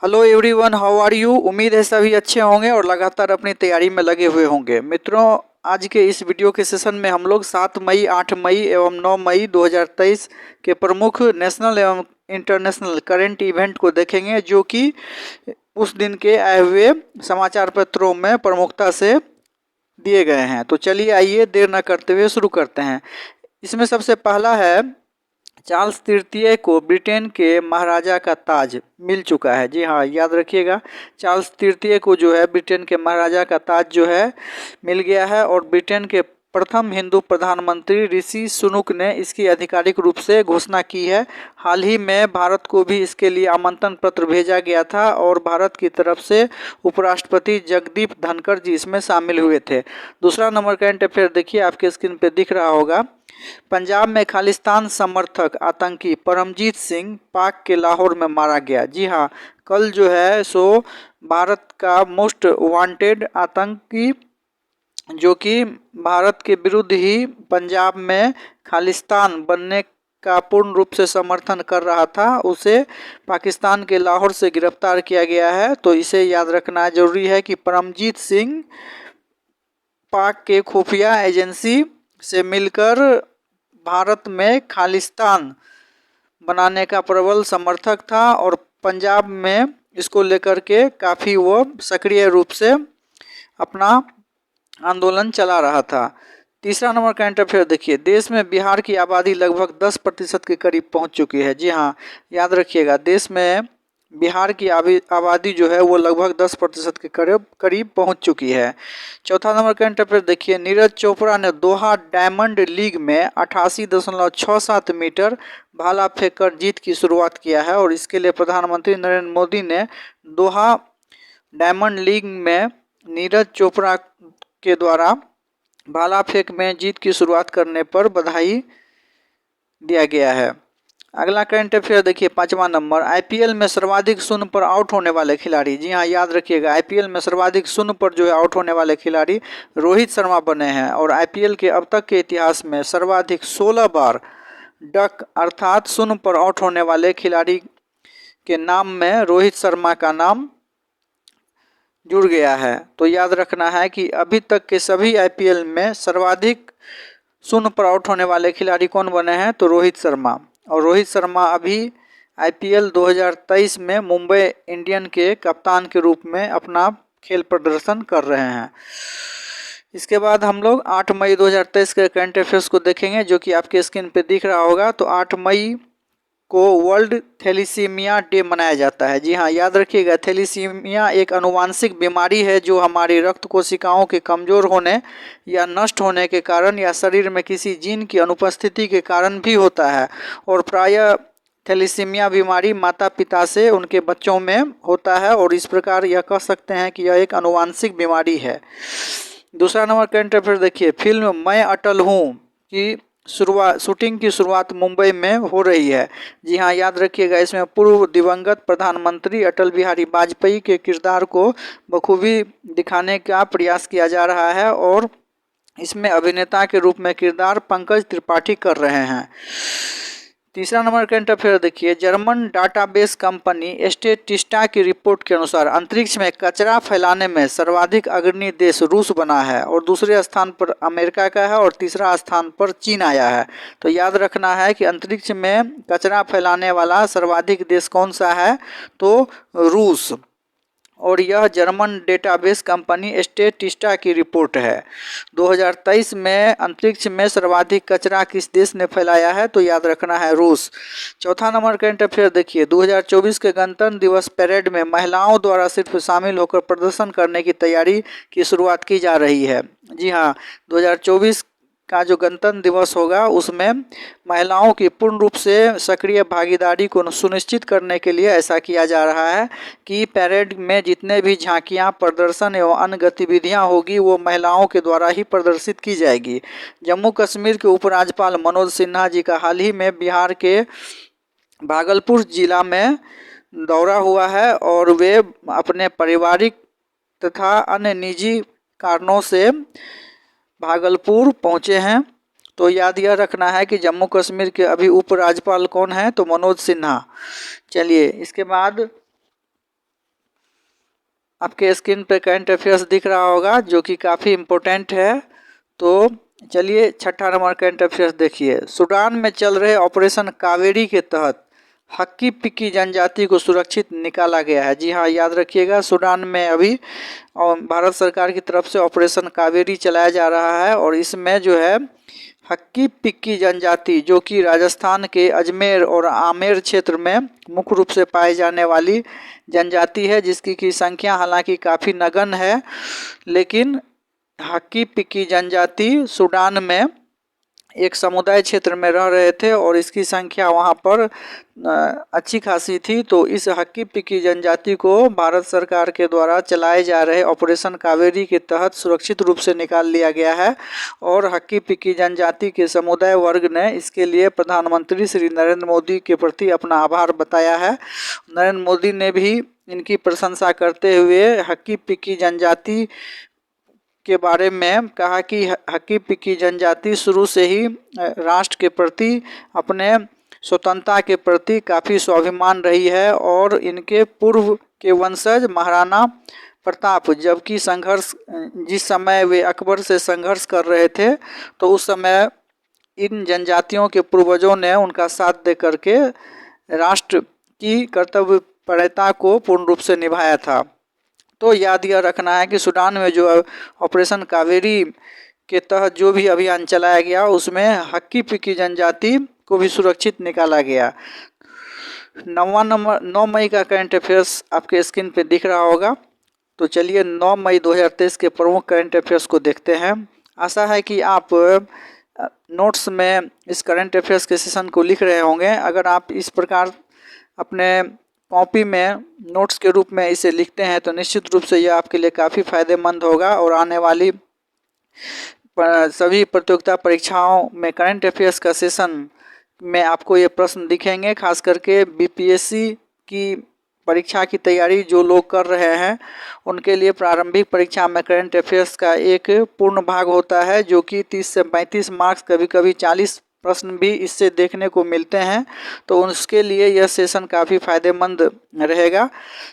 Hello everyone, how are you. उम्मीद है सभी अच्छे होंगे और लगातार अपनी तैयारी में लगे हुए होंगे। मित्रों, आज के इस वीडियो के सेशन में हम लोग 7 मई, 8 मई एवं 9 मई 2023 के प्रमुख नेशनल एवं इंटरनेशनल करंट इवेंट को देखेंगे, जो कि उस दिन के आए हुए समाचार पत्रों में प्रमुखता से दिए गए हैं। तो चलिए आइए देर न करते हुए शुरू करते हैं। इसमें सबसे पहला है, चार्ल्स तृतीय को ब्रिटेन के महाराजा का ताज मिल चुका है। जी हाँ, याद रखिएगा, चार्ल्स तृतीय को जो है ब्रिटेन के महाराजा का ताज जो है मिल गया है। और ब्रिटेन के प्रथम हिंदू प्रधानमंत्री ऋषि सुनक ने इसकी आधिकारिक रूप से घोषणा की है। हाल ही में भारत को भी इसके लिए आमंत्रण पत्र भेजा गया था और भारत की तरफ से उपराष्ट्रपति जगदीप धनखड़ जी इसमें शामिल हुए थे। दूसरा नंबर करंट अफेयर देखिए, आपके स्क्रीन पे दिख रहा होगा। पंजाब में खालिस्तान समर्थक आतंकी परमजीत सिंह पाक के लाहौर में मारा गया। जी हाँ, कल जो है सो भारत का मोस्ट वांटेड आतंकी, जो कि भारत के विरुद्ध ही पंजाब में खालिस्तान बनने का पूर्ण रूप से समर्थन कर रहा था, उसे पाकिस्तान के लाहौर से गिरफ्तार किया गया है। तो इसे याद रखना जरूरी है कि परमजीत सिंह पाक के खुफिया एजेंसी से मिलकर भारत में खालिस्तान बनाने का प्रबल समर्थक था और पंजाब में इसको लेकर के काफ़ी वो सक्रिय रूप से अपना आंदोलन चला रहा था। तीसरा नंबर करंट अफेयर देखिए, देश में बिहार की आबादी लगभग 10% के करीब पहुंच चुकी है। जी हाँ, याद रखिएगा, देश में बिहार की आबादी जो है वो लगभग 10% के करीब पहुंच चुकी है। चौथा नंबर करंट अफेयर देखिए, नीरज चोपड़ा ने दोहा डायमंड लीग में 88.67 मीटर भाला फेंककर जीत की शुरुआत किया है। और इसके लिए प्रधानमंत्री नरेंद्र मोदी ने दोहा डायमंड लीग में नीरज चोपड़ा के द्वारा भाला फेंक में जीत की शुरुआत करने पर बधाई दिया गया है। अगला करंट अफेयर देखिए, पांचवा नंबर, आईपीएल में सर्वाधिक शून्य पर आउट होने वाले खिलाड़ी। जी हाँ, याद रखिएगा, आईपीएल में सर्वाधिक शून्य पर जो है आउट होने वाले खिलाड़ी रोहित शर्मा बने हैं। और आईपीएल के अब तक के इतिहास में सर्वाधिक 16 बार डक अर्थात शून्य पर आउट होने वाले खिलाड़ी के नाम में रोहित शर्मा का नाम जुड़ गया है। तो याद रखना है कि अभी तक के सभी आईपीएल में सर्वाधिक शून्य पर आउट होने वाले खिलाड़ी कौन बने हैं, तो रोहित शर्मा। और रोहित शर्मा अभी आईपीएल 2023 में मुंबई इंडियन के कप्तान के रूप में अपना खेल प्रदर्शन कर रहे हैं। इसके बाद हम लोग 8 मई 2023 के करंट अफेयर्स को देखेंगे, जो कि आपके स्क्रीन पे दिख रहा होगा। तो 8 मई को वर्ल्ड थैलीसीमिया डे मनाया जाता है। जी हाँ, याद रखिएगा, थैलीसीमिया एक आनुवांशिक बीमारी है जो हमारी रक्त कोशिकाओं के कमज़ोर होने या नष्ट होने के कारण या शरीर में किसी जीन की अनुपस्थिति के कारण भी होता है। और प्रायः थैलीसीमिया बीमारी माता पिता से उनके बच्चों में होता है और इस प्रकार यह कह सकते हैं कि यह एक आनुवांशिक बीमारी है। दूसरा नंबर करंट अफेयर देखिए, फिल्म मैं अटल हूँ की शूटिंग की शुरुआत मुंबई में हो रही है। जी हाँ, याद रखिएगा, इसमें पूर्व दिवंगत प्रधानमंत्री अटल बिहारी वाजपेयी के किरदार को बखूबी दिखाने का प्रयास किया जा रहा है और इसमें अभिनेता के रूप में किरदार पंकज त्रिपाठी कर रहे हैं। तीसरा नंबर करंट अफेयर देखिए, जर्मन डाटाबेस कंपनी स्टेटिस्टा की रिपोर्ट के अनुसार अंतरिक्ष में कचरा फैलाने में सर्वाधिक अग्रणी देश रूस बना है और दूसरे स्थान पर अमेरिका का है और तीसरा स्थान पर चीन आया है। तो याद रखना है कि अंतरिक्ष में कचरा फैलाने वाला सर्वाधिक देश कौन सा है, तो रूस। और यह जर्मन डेटाबेस कंपनी स्टेटिस्टा की रिपोर्ट है। 2023 में अंतरिक्ष में सर्वाधिक कचरा किस देश ने फैलाया है, तो याद रखना है रूस। चौथा नंबर करंट अफेयर देखिए, 2024 के गणतंत्र दिवस परेड में महिलाओं द्वारा सिर्फ शामिल होकर प्रदर्शन करने की तैयारी की शुरुआत की जा रही है। जी हाँ, 2024 का जो गणतंत्र दिवस होगा उसमें महिलाओं की पूर्ण रूप से सक्रिय भागीदारी को सुनिश्चित करने के लिए ऐसा किया जा रहा है कि परेड में जितने भी झांकियां, प्रदर्शन एवं अन्य गतिविधियां होगी वो महिलाओं के द्वारा ही प्रदर्शित की जाएगी। जम्मू कश्मीर के उपराज्यपाल मनोज सिन्हा जी का हाल ही में बिहार के भागलपुर जिला में दौरा हुआ है और वे अपने पारिवारिक तथा अन्य निजी कारणों से भागलपुर पहुंचे हैं। तो याद यह रखना है कि जम्मू कश्मीर के अभी उपराज्यपाल कौन है, तो मनोज सिन्हा। चलिए इसके बाद आपके स्क्रीन पे करंट अफेयर्स दिख रहा होगा जो कि काफ़ी इम्पोर्टेंट है। तो चलिए 6ठा नंबर करंट अफेयर्स देखिए। सूडान में चल रहे ऑपरेशन कावेरी के तहत हक्की पिक्की जनजाति को सुरक्षित निकाला गया है। जी हाँ, याद रखिएगा, सूडान में अभी भारत सरकार की तरफ से ऑपरेशन कावेरी चलाया जा रहा है और इसमें जो है हक्की पिक्की जनजाति जो कि राजस्थान के अजमेर और आमेर क्षेत्र में मुख्य रूप से पाई जाने वाली जनजाति है, जिसकी की संख्या हालांकि काफ़ी नगण्य है, लेकिन हक्की पिक्की जनजाति सूडान में एक समुदाय क्षेत्र में रह रहे थे और इसकी संख्या वहां पर अच्छी खासी थी। तो इस हक्की पिक्की जनजाति को भारत सरकार के द्वारा चलाए जा रहे ऑपरेशन कावेरी के तहत सुरक्षित रूप से निकाल लिया गया है और हक्की पिक्की जनजाति के समुदाय वर्ग ने इसके लिए प्रधानमंत्री श्री नरेंद्र मोदी के प्रति अपना आभार बताया है। नरेंद्र मोदी ने भी इनकी प्रशंसा करते हुए हक्की पिक्की जनजाति के बारे में कहा कि हक्की पिक्की जनजाति शुरू से ही राष्ट्र के प्रति, अपने स्वतंत्रता के प्रति काफ़ी स्वाभिमान रही है और इनके पूर्व के वंशज महाराणा प्रताप जबकि संघर्ष, जिस समय वे अकबर से संघर्ष कर रहे थे तो उस समय इन जनजातियों के पूर्वजों ने उनका साथ दे करके राष्ट्र की कर्तव्यपरता को पूर्ण रूप से निभाया था। तो याद यह रखना है कि सूडान में जो ऑपरेशन कावेरी के तहत जो भी अभियान चलाया गया उसमें हक्की पिक्की जनजाति को भी सुरक्षित निकाला गया। 9 मई का करंट अफेयर्स आपके स्क्रीन पे दिख रहा होगा। तो चलिए 9 मई 2023 के प्रमुख करंट अफेयर्स को देखते हैं। आशा है कि आप नोट्स में इस करंट अफेयर्स के सेशन को लिख रहे होंगे। अगर आप इस प्रकार अपने कॉपी में नोट्स के रूप में इसे लिखते हैं तो निश्चित रूप से यह आपके लिए काफ़ी फायदेमंद होगा और आने वाली सभी प्रतियोगिता परीक्षाओं में करंट अफेयर्स का सेशन में आपको ये प्रश्न दिखेंगे। खास करके बीपीएससी की परीक्षा की तैयारी जो लोग कर रहे हैं उनके लिए प्रारंभिक परीक्षा में करंट अफेयर्स का एक पूर्ण भाग होता है जो कि 30 से 35 मार्क्स, कभी कभी 40 प्रश्न भी इससे देखने को मिलते हैं। तो उसके लिए यह सेशन काफ़ी फायदेमंद रहेगा।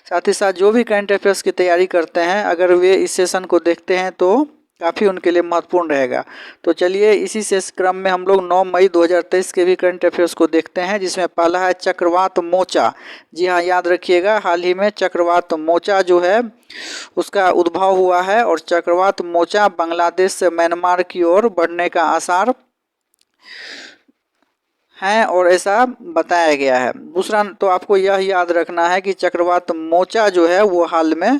साथ ही साथ जो भी करंट अफेयर्स की तैयारी करते हैं अगर वे इस सेशन को देखते हैं तो काफ़ी उनके लिए महत्वपूर्ण रहेगा। तो चलिए इसी से क्रम में हम लोग 9 मई 2023 के भी करंट अफेयर्स को देखते हैं, जिसमें पहला है चक्रवात मोचा। जी हाँ, याद रखिएगा, हाल ही में चक्रवात मोचा जो है उसका उद्भव हुआ है और चक्रवात मोचा बांग्लादेश से म्यांमार की ओर बढ़ने का आसार हैं और ऐसा बताया गया है। दूसरा तो आपको यह याद रखना है कि चक्रवात मोचा जो है वो हाल में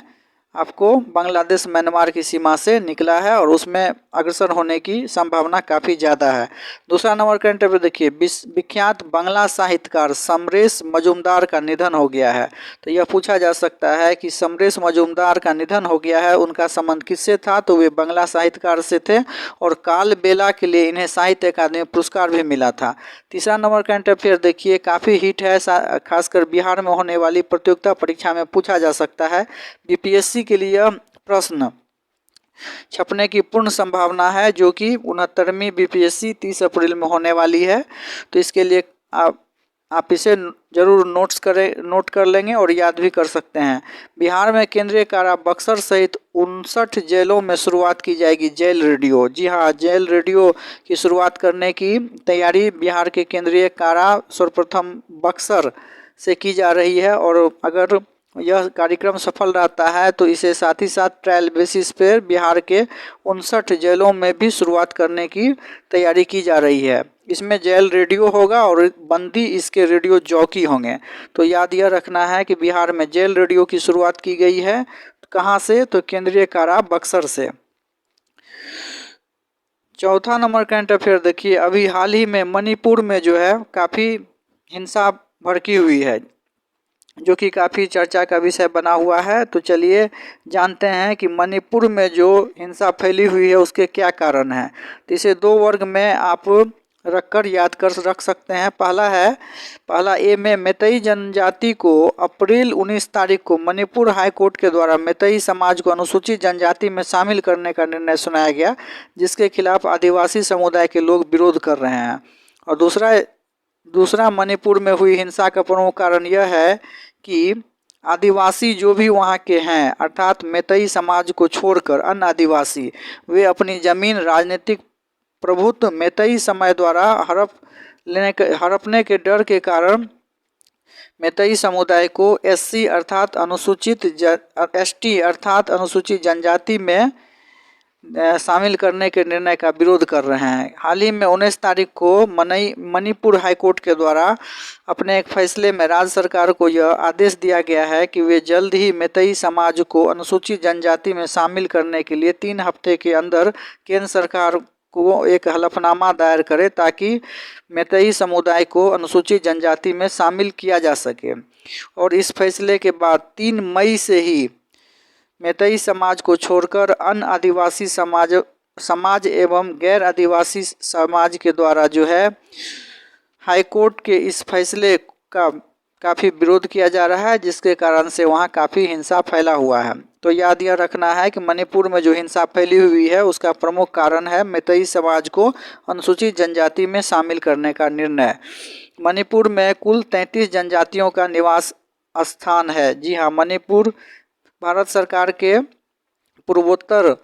आपको बांग्लादेश म्यांमार की सीमा से निकला है और उसमें अग्रसर होने की संभावना काफ़ी ज़्यादा है। दूसरा नंबर करंट अफेयर देखिए, विख्यात बांग्ला साहित्यकार समरेश मजूमदार का निधन हो गया है। तो यह पूछा जा सकता है कि समरेश मजूमदार का निधन हो गया है, उनका संबंध किससे था? तो वे बांग्ला साहित्यकार से थे और काल बेला के लिए इन्हें साहित्य अकादमी पुरस्कार भी मिला था। तीसरा नंबर करंट अफेयर देखिए, काफ़ी हिट है, खासकर बिहार में होने वाली प्रतियोगिता परीक्षा में पूछा जा सकता है। बीपीएससी के लिए प्रश्न छपने की पूर्ण संभावना है जो कि 69वीं बीपीएससी 30 अप्रैल में होने वाली है। तो इसके लिए आप इसे जरूर नोट कर लेंगे और याद भी कर सकते हैं। बिहार में केंद्रीय कारा बक्सर सहित 59 जेलों में शुरुआत की जाएगी जेल रेडियो। जी हाँ, जेल रेडियो की शुरुआत करने की तैयारी बिहार के केंद्रीय कारा सर्वप्रथम बक्सर से की जा रही है और अगर यह कार्यक्रम सफल रहता है तो इसे साथ ही साथ ट्रायल बेसिस पर बिहार के 59 जेलों में भी शुरुआत करने की तैयारी की जा रही है। इसमें जेल रेडियो होगा और बंदी इसके रेडियो जॉकी होंगे। तो याद यह रखना है कि बिहार में जेल रेडियो की शुरुआत की गई है। कहाँ से? तो केंद्रीय कारा बक्सर से। चौथा नंबर करंट अफेयर देखिए, अभी हाल ही में मणिपुर में जो है काफ़ी हिंसा भड़की हुई है जो कि काफ़ी चर्चा का विषय बना हुआ है। तो चलिए जानते हैं कि मणिपुर में जो हिंसा फैली हुई है उसके क्या कारण हैं। तो इसे 2 वर्ग में आप रखकर याद रख सकते हैं। पहला ए में मैतेई जनजाति को अप्रैल 19 तारीख को मणिपुर हाई कोर्ट के द्वारा मैतेई समाज को अनुसूचित जनजाति में शामिल करने का निर्णय सुनाया गया, जिसके खिलाफ आदिवासी समुदाय के लोग विरोध कर रहे हैं। और दूसरा मणिपुर में हुई हिंसा का प्रमुख कारण यह है कि आदिवासी जो भी वहाँ के हैं अर्थात मैतई समाज को छोड़कर अन्य आदिवासी वे अपनी जमीन राजनीतिक प्रभुत्व मैतई समाज द्वारा हड़पने के डर के कारण मैतई समुदाय को एससी अर्थात एसटी अर्थात अनुसूचित जनजाति में शामिल करने के निर्णय का विरोध कर रहे हैं। हाल ही में 19 तारीख को मणिपुर हाईकोर्ट के द्वारा अपने एक फैसले में राज्य सरकार को यह आदेश दिया गया है कि वे जल्द ही मैतई समाज को अनुसूचित जनजाति में शामिल करने के लिए 3 हफ्ते के अंदर केंद्र सरकार को एक हलफनामा दायर करे ताकि मैतई समुदाय को अनुसूचित जनजाति में शामिल किया जा सके। और इस फैसले के बाद 3 मई से ही मैतई समाज को छोड़कर अन्य आदिवासी समाज एवं गैर आदिवासी समाज के द्वारा जो है हाईकोर्ट के इस फैसले का काफ़ी विरोध किया जा रहा है, जिसके कारण से वहाँ काफ़ी हिंसा फैला हुआ है। तो याद यह रखना है कि मणिपुर में जो हिंसा फैली हुई है उसका प्रमुख कारण है मैतई समाज को अनुसूचित जनजाति में शामिल करने का निर्णय। मणिपुर में कुल 33 जनजातियों का निवास स्थान है। जी हाँ, मणिपुर भारत सरकार के पूर्वोत्तर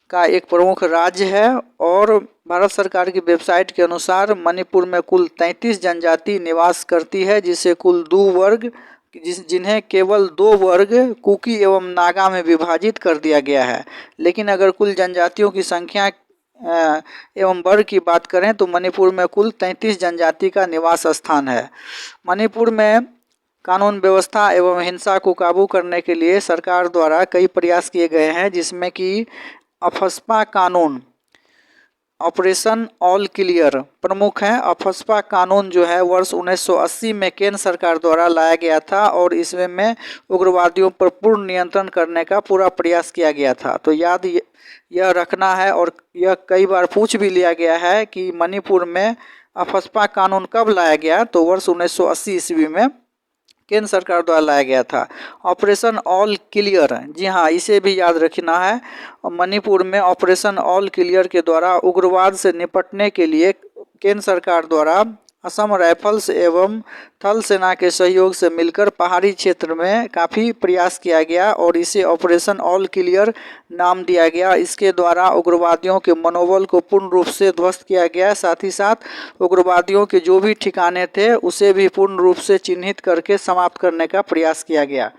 का एक प्रमुख राज्य है और भारत सरकार की वेबसाइट के अनुसार मणिपुर में कुल 33 जनजाति निवास करती है, जिसे कुल 2 वर्ग जिन्हें केवल 2 वर्ग कुकी एवं नागा में विभाजित कर दिया गया है। लेकिन अगर कुल जनजातियों की संख्या एवं वर्ग की बात करें तो मणिपुर में कुल 33 जनजाति का निवास स्थान है। मणिपुर में कानून व्यवस्था एवं हिंसा को काबू करने के लिए सरकार द्वारा कई प्रयास किए गए हैं, जिसमें कि अफस्पा कानून ऑपरेशन ऑल क्लियर प्रमुख हैं। अफस्पा कानून जो है वर्ष 1980 में केंद्र सरकार द्वारा लाया गया था और इसमें उग्रवादियों पर पूर्ण नियंत्रण करने का पूरा प्रयास किया गया था। तो याद यह रखना है और यह कई बार पूछ भी लिया गया है कि मणिपुर में अफस्पा कानून कब लाया गया, तो वर्ष 1980 ईस्वी में केंद्र सरकार द्वारा लाया गया था। ऑपरेशन ऑल क्लियर, जी हाँ, इसे भी याद रखना है। मणिपुर में ऑपरेशन ऑल क्लियर के द्वारा उग्रवाद से निपटने के लिए केंद्र सरकार द्वारा असम राइफल्स एवं थल सेना के सहयोग से मिलकर पहाड़ी क्षेत्र में काफ़ी प्रयास किया गया और इसे ऑपरेशन ऑल क्लियर नाम दिया गया। इसके द्वारा उग्रवादियों के मनोबल को पूर्ण रूप से ध्वस्त किया गया, साथ ही साथ उग्रवादियों के जो भी ठिकाने थे उसे भी पूर्ण रूप से चिन्हित करके समाप्त करने का प्रयास किया गया।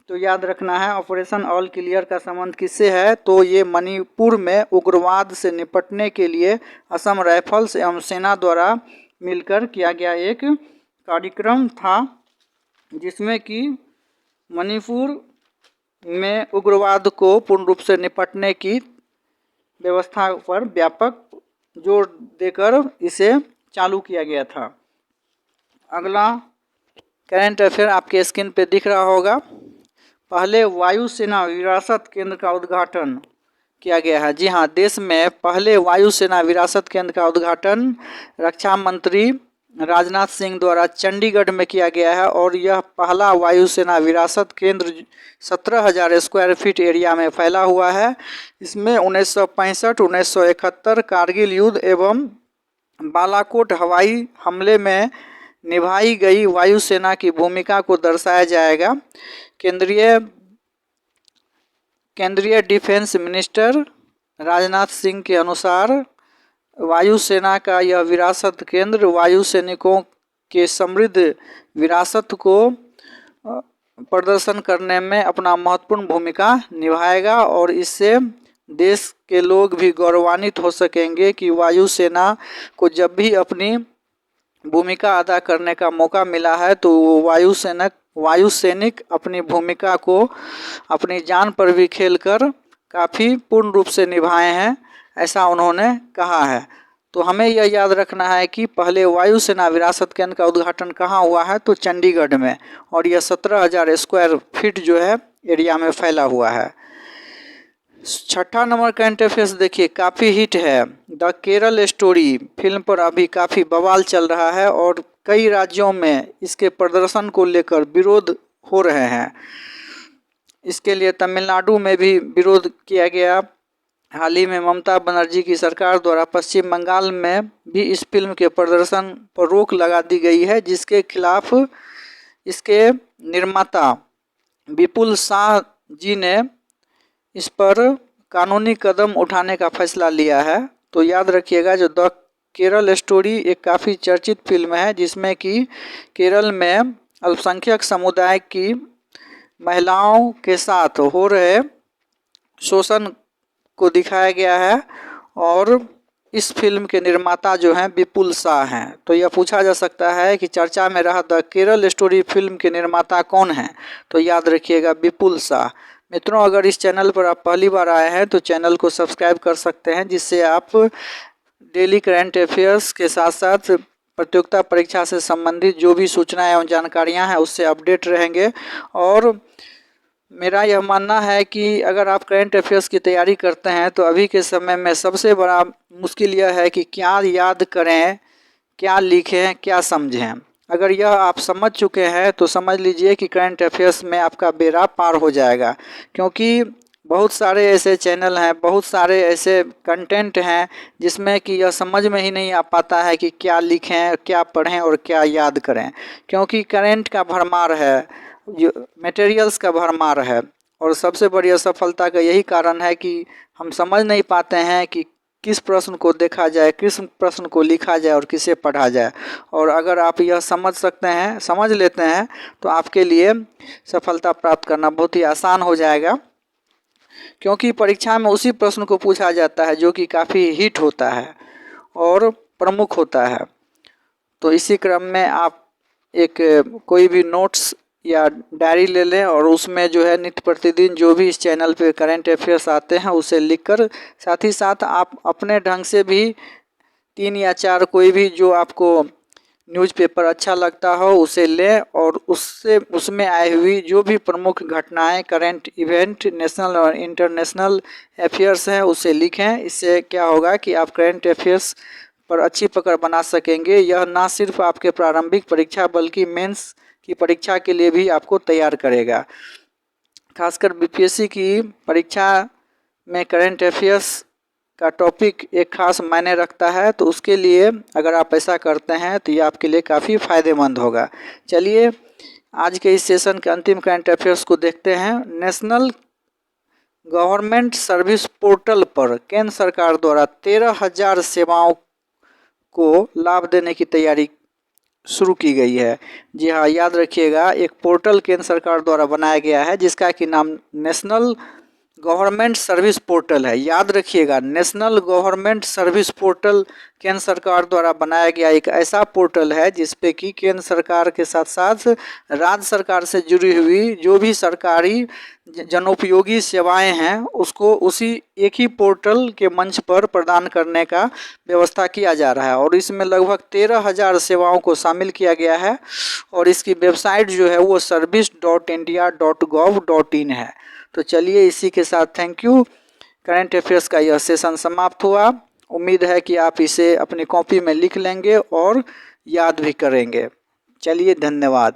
तो याद रखना है ऑपरेशन ऑल क्लियर का संबंध किससे है, तो ये मणिपुर में उग्रवाद से निपटने के लिए असम राइफल्स एवं सेना द्वारा मिलकर किया गया एक कार्यक्रम था, जिसमें कि मणिपुर में उग्रवाद को पूर्ण रूप से निपटने की व्यवस्था पर व्यापक जोर देकर इसे चालू किया गया था। अगला करंट अफेयर आपके स्क्रीन पे दिख रहा होगा। पहले वायुसेना विरासत केंद्र का उद्घाटन किया गया है। जी हाँ, देश में पहले वायुसेना विरासत केंद्र का उद्घाटन रक्षा मंत्री राजनाथ सिंह द्वारा चंडीगढ़ में किया गया है और यह पहला वायुसेना विरासत केंद्र 17,000 स्क्वायर फीट एरिया में फैला हुआ है। इसमें 1965, 1971 कारगिल युद्ध एवं बालाकोट हवाई हमले में निभाई गई वायुसेना की भूमिका को दर्शाया जाएगा। केंद्रीय डिफेंस मिनिस्टर राजनाथ सिंह के अनुसार वायुसेना का यह विरासत केंद्र वायु सैनिकों के समृद्ध विरासत को प्रदर्शन करने में अपना महत्वपूर्ण भूमिका निभाएगा और इससे देश के लोग भी गौरवान्वित हो सकेंगे कि वायुसेना को जब भी अपनी भूमिका अदा करने का मौका मिला है तो वायु सैनिक अपनी भूमिका को अपनी जान पर भी खेलकर काफ़ी पूर्ण रूप से निभाए हैं, ऐसा उन्होंने कहा है। तो हमें यह याद रखना है कि पहले वायुसेना विरासत केंद्र का उद्घाटन कहाँ हुआ है, तो चंडीगढ़ में, और यह 17,000 स्क्वायर फीट जो है एरिया में फैला हुआ है। 6ठा नंबर करंट अफेयर्स देखिए, काफ़ी हिट है। द केरल स्टोरी फिल्म पर अभी काफ़ी बवाल चल रहा है और कई राज्यों में इसके प्रदर्शन को लेकर विरोध हो रहे हैं। इसके लिए तमिलनाडु में भी विरोध किया गया। हाल ही में ममता बनर्जी की सरकार द्वारा पश्चिम बंगाल में भी इस फिल्म के प्रदर्शन पर रोक लगा दी गई है, जिसके खिलाफ इसके निर्माता विपुल शाह जी ने इस पर कानूनी कदम उठाने का फैसला लिया है। तो याद रखिएगा, जो द केरल स्टोरी एक काफ़ी चर्चित फिल्म है जिसमें कि केरल में अल्पसंख्यक समुदाय की महिलाओं के साथ हो रहे शोषण को दिखाया गया है और इस फिल्म के निर्माता जो हैं विपुल शाह हैं। तो यह पूछा जा सकता है कि चर्चा में रहा द केरल स्टोरी फिल्म के निर्माता कौन हैं, तो याद रखिएगा विपुल शाह। मित्रों, अगर इस चैनल पर आप पहली बार आए हैं तो चैनल को सब्सक्राइब कर सकते हैं, जिससे आप डेली करंट अफेयर्स के साथ साथ प्रतियोगिता परीक्षा से संबंधित जो भी सूचनाएं एवं जानकारियां हैं उससे अपडेट रहेंगे। और मेरा यह मानना है कि अगर आप करंट अफेयर्स की तैयारी करते हैं तो अभी के समय में सबसे बड़ा मुश्किल यह है कि क्या याद करें, क्या लिखें, क्या समझें। अगर यह आप समझ चुके हैं तो समझ लीजिए कि करंट अफेयर्स में आपका बेड़ा पार हो जाएगा, क्योंकि बहुत सारे ऐसे चैनल हैं, बहुत सारे ऐसे कंटेंट हैं जिसमें कि यह समझ में ही नहीं आ पाता है कि क्या लिखें, क्या पढ़ें और क्या याद करें, क्योंकि करंट का भरमार है, जो मटेरियल्स का भरमार है। और सबसे बड़ी असफलता का यही कारण है कि हम समझ नहीं पाते हैं कि किस प्रश्न को देखा जाए, किस प्रश्न को लिखा जाए और किसे पढ़ा जाए। और अगर आप यह समझ लेते हैं तो आपके लिए सफलता प्राप्त करना बहुत ही आसान हो जाएगा, क्योंकि परीक्षा में उसी प्रश्न को पूछा जाता है जो कि काफ़ी हिट होता है और प्रमुख होता है। तो इसी क्रम में आप एक कोई भी नोट्स या डायरी ले लें और उसमें जो है नित्य प्रतिदिन जो भी इस चैनल पे करंट अफेयर्स आते हैं उसे लिखकर, साथ ही साथ आप अपने ढंग से भी 3 या 4 कोई भी जो आपको न्यूज़पेपर अच्छा लगता हो उसे लें और उसमें आई हुई जो भी प्रमुख घटनाएं, करंट इवेंट, नेशनल और इंटरनेशनल अफेयर्स हैं उसे लिखें। इससे क्या होगा कि आप करंट अफेयर्स पर अच्छी पकड़ बना सकेंगे। यह ना सिर्फ आपके प्रारंभिक परीक्षा बल्कि मेंस की परीक्षा के लिए भी आपको तैयार करेगा। खासकर बीपीएससी की परीक्षा में करंट अफेयर्स का टॉपिक एक खास मायने रखता है, तो उसके लिए अगर आप ऐसा करते हैं तो ये आपके लिए काफ़ी फ़ायदेमंद होगा। चलिए आज के इस सेशन के अंतिम करंट अफेयर्स को देखते हैं। नेशनल गवर्नमेंट सर्विस पोर्टल पर केंद्र सरकार द्वारा 13,000 सेवाओं को लाभ देने की तैयारी शुरू की गई है। जी हाँ, याद रखिएगा, एक पोर्टल केंद्र सरकार द्वारा बनाया गया है जिसका कि नाम नेशनल गवर्नमेंट सर्विस पोर्टल है। याद रखिएगा, नेशनल गवर्नमेंट सर्विस पोर्टल केंद्र सरकार द्वारा बनाया गया एक ऐसा पोर्टल है जिसपे कि केंद्र सरकार के साथ साथ राज्य सरकार से जुड़ी हुई जो भी सरकारी जनोपयोगी सेवाएं हैं उसको उसी एक ही पोर्टल के मंच पर प्रदान करने का व्यवस्था किया जा रहा है। और इसमें लगभग 13,000 सेवाओं को शामिल किया गया है और इसकी वेबसाइट जो है वो service.india.gov.in है। तो चलिए इसी के साथ थैंक यू। करंट अफेयर्स का यह सेशन समाप्त हुआ। उम्मीद है कि आप इसे अपनी कॉपी में लिख लेंगे और याद भी करेंगे। चलिए, धन्यवाद।